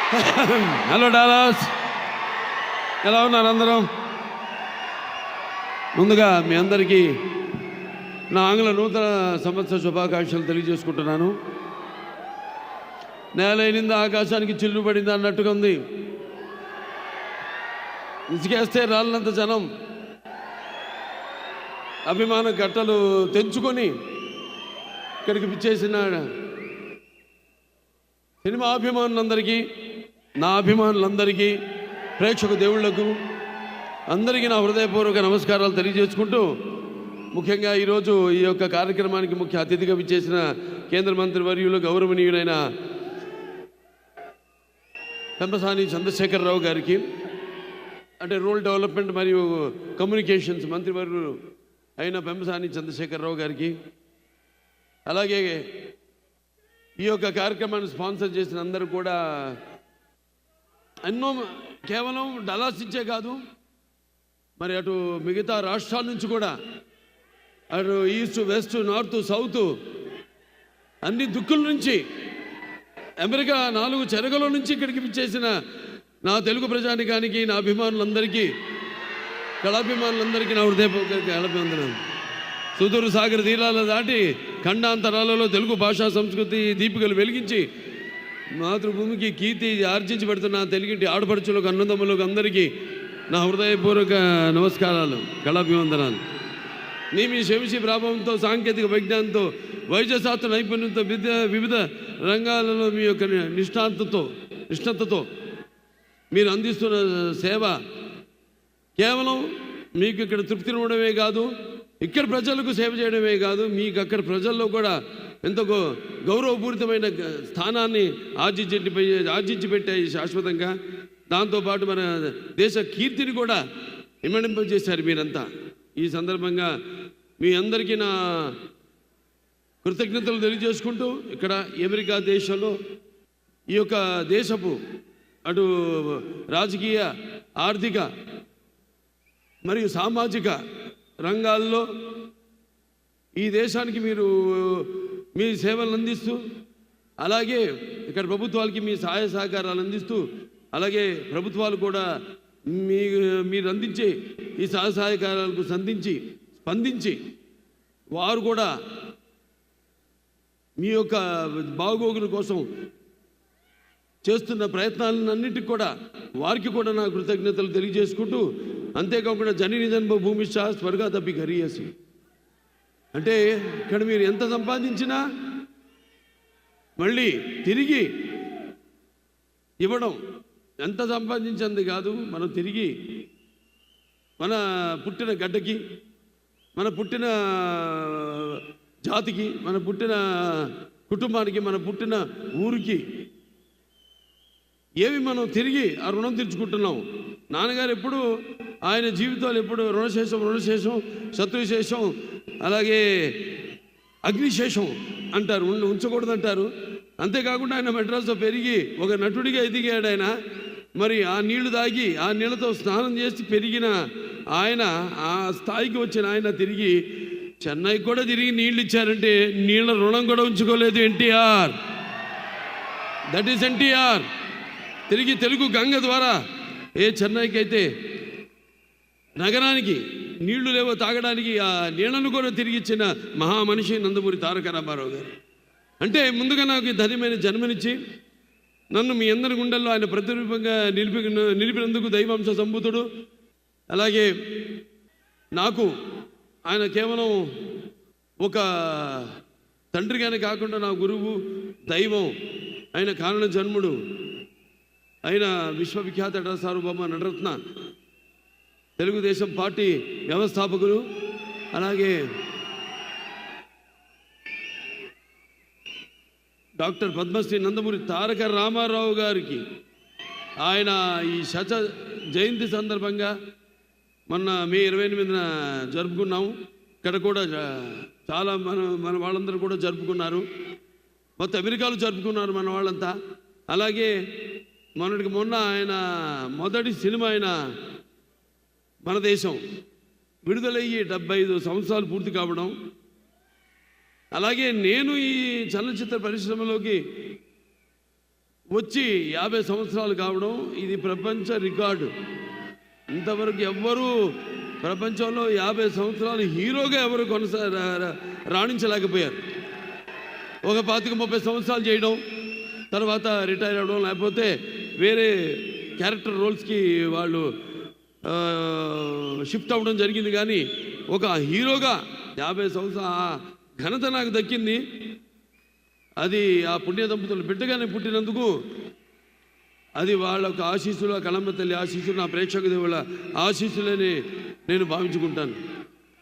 Hello Dallas, ఎలా ఉన్నారు అందరం? ముందుగా మీ అందరికీ నా ఆంగ్ల నూతన సంవత్సర శుభాకాంక్షలు తెలియజేసుకుంటున్నాను. నేలైనింది ఆకాశానికి చిల్లు పడింది అన్నట్టుగా ఉంది. ఇసుకేస్తే రాళ్ళంత జనం అభిమాన గట్టలు తెంచుకొని ఇక్కడికి పిచ్చేసిన సినిమా అభిమానులందరికీ, నా అభిమానులందరికీ, ప్రేక్షక దేవుళ్లకు అందరికీ నా హృదయపూర్వక నమస్కారాలు తెలియజేసుకుంటూ, ముఖ్యంగా ఈరోజు ఈ యొక్క కార్యక్రమానికి ముఖ్య అతిథిగా విచ్చేసిన కేంద్ర మంత్రి వర్యులు గౌరవనీయులైన పెంపసాని చంద్రశేఖరరావు గారికి, అంటే రూరల్ డెవలప్మెంట్ మరియు కమ్యూనికేషన్స్ మంత్రివర్యులు అయిన పెంపసాని చంద్రశేఖరరావు గారికి, అలాగే ఈ యొక్క కార్యక్రమాన్ని స్పాన్సర్ చేసిన అందరూ కూడా ఎన్నో కేవలం డలాస్ ఇచ్చే కాదు, మరి అటు మిగతా రాష్ట్రాల నుంచి కూడా, అటు ఈస్ట్ వెస్ట్ నార్త్ సౌత్ అన్ని దిక్కుల నుంచి, అమెరికా 4 చెరగల నుంచి ఇక్కడికి విచ్చేసిన నా తెలుగు ప్రజానికానికి, నా అభిమానులందరికీ, కళాభిమానులందరికీ నా హృదయపూర్వక కళాభివందనం. సుదూర సాగర తీరాలు దాటి ఖండాంతరాలలో తెలుగు భాషా సంస్కృతి దీపికలు వెలిగించి మాతృభూమికి కీర్తి ఆర్జించి పెడుతున్న తెలుగింటి ఆడపడుచులకు, అన్నదమ్ములకు అందరికీ నా హృదయపూర్వక నమస్కారాలు, కళాభివందనాలు. మీ శంసి ప్రభావంతో, సాంకేతిక విజ్ఞానంతో, వైద్యశాస్త్ర నైపుణ్యంతో, వివిధ రంగాలలో మీ యొక్క నిష్ణాతతో మీరు అందిస్తున్న సేవ కేవలం మీకు ఇక్కడ తృప్తినివ్వడమే కాదు, ఇక్కడ ప్రజలకు సేవ చేయడమే కాదు, మీకు అక్కడ ప్రజల్లో కూడా ఎంతో గౌరవపూరితమైన స్థానాన్ని ఆర్జించి పెట్టాయి శాశ్వతంగా. దాంతోపాటు మన దేశ కీర్తిని కూడా ఇమ్మడింపజేశారు మీరంతా. ఈ సందర్భంగా మీ అందరికీ నా కృతజ్ఞతలు తెలియజేసుకుంటూ, ఇక్కడ అమెరికా దేశంలో ఈ యొక్క దేశపు అటు రాజకీయ, ఆర్థిక మరియు సామాజిక రంగాల్లో ఈ దేశానికి మీరు మీ సేవలను అందిస్తూ, అలాగే ఇక్కడ ప్రభుత్వాలకి మీ సహాయ సహకారాలు అందిస్తూ, అలాగే ప్రభుత్వాలు కూడా మీరు అందించే ఈ సహాయ సహకారాలకు స్పందించి వారు కూడా మీ యొక్క బాగోగుల కోసం చేస్తున్న ప్రయత్నాలన్నిటికీ కూడా వారికి కూడా నా కృతజ్ఞతలు తెలియజేసుకుంటూ, అంతేకాకుండా జనని జన్మ భూమిష్ట స్వర్గాదపి గరీయసి, అంటే ఇక్కడ మీరు ఎంత సంపాదించినా మళ్ళీ తిరిగి ఇవ్వడం, ఎంత సంపాదించింది కాదు, మనం తిరిగి మన పుట్టిన గడ్డకి, మన పుట్టిన జాతికి, మన పుట్టిన కుటుంబానికి, మన పుట్టిన ఊరికి ఏవి మనం తిరిగి ఆ రుణం తీర్చుకుంటున్నాం. నాన్నగారు ఎప్పుడు ఆయన జీవితాలు ఎప్పుడు రుణశేషం శత్రుశేషం అలాగే అగ్నిశేషం అంటారు, ఉంచకూడదంటారు. అంతేకాకుండా ఆయన మెడ్రాస్లో పెరిగి ఒక నటుడిగా ఎదిగాడు ఆయన. మరి ఆ నీళ్లు తాగి ఆ నీళ్ళతో స్నానం చేసి పెరిగిన ఆయన, ఆ స్థాయికి వచ్చిన ఆయన తిరిగి చెన్నైకి కూడా తిరిగి నీళ్ళు ఇచ్చారంటే నీళ్ళ రుణం కూడా ఉంచుకోలేదు ఎన్టీఆర్. That is NTR. తిరిగి తెలుగు గంగ ద్వారా చెన్నైకి అయితే నగరానికి నీళ్లు లేవో తాగడానికి ఆ నీళ్లను కూడా తిరిగి ఇచ్చిన మహామనిషి నందమూరి తారక రామారావు గారు. అంటే ముందుగా నాకు ధన్యమైన జన్మనిచ్చి నన్ను మీ అందరి గుండెల్లో ఆయన ప్రతిరూపంగా నిలిపినందుకు దైవాంశ సంభూతుడు. అలాగే నాకు ఆయన కేవలం ఒక తండ్రిగానే కాకుండా నా గురువు, దైవం, ఆయన కారణ జన్ముడు, ఆయన విశ్వవిఖ్యాత సార్వభౌమ నటరత్న, తెలుగుదేశం పార్టీ వ్యవస్థాపకులు, అలాగే డాక్టర్ పద్మశ్రీ నందమూరి తారక రామారావు గారికి ఆయన ఈ జయంతి సందర్భంగా మొన్న మే 28న జరుపుకున్నాము. ఇక్కడ కూడా చాలా మన వాళ్ళందరూ కూడా జరుపుకున్నారు. మొత్తం అమెరికాలో జరుపుకున్నారు మన వాళ్ళంతా. అలాగే మొన్న ఆయన మొదటి సినిమా అయిన మన దేశం విడుదలయ్యి 75 సంవత్సరాలు పూర్తి కావడం, అలాగే నేను ఈ చలనచిత్ర పరిశ్రమలోకి వచ్చి 50 సంవత్సరాలు కావడం ఇది ప్రపంచ రికార్డు. ఇంతవరకు ఎవ్వరూ ప్రపంచంలో 50 సంవత్సరాలు హీరోగా ఎవరు రాణించలేకపోయారు. ఒక 25-30 సంవత్సరాలు చేయడం, తర్వాత రిటైర్ అవ్వడం, లేకపోతే వేరే క్యారెక్టర్ రోల్స్కి వాళ్ళు షిఫ్ట్ అవ్వడం జరిగింది. కానీ ఒక హీరోగా 50 సంవత్సరాల ఘనత నాకు దక్కింది. అది ఆ పుణ్య దంపతులు బిడ్డగానే పుట్టినందుకు అది వాళ్ళ ఒక ఆశీస్సులు, ఆ కళమ్మ తల్లి ఆశీస్సులు, నా ప్రేక్షక దేవుళ్ళ ఆశీస్సులని నేను భావించుకుంటాను.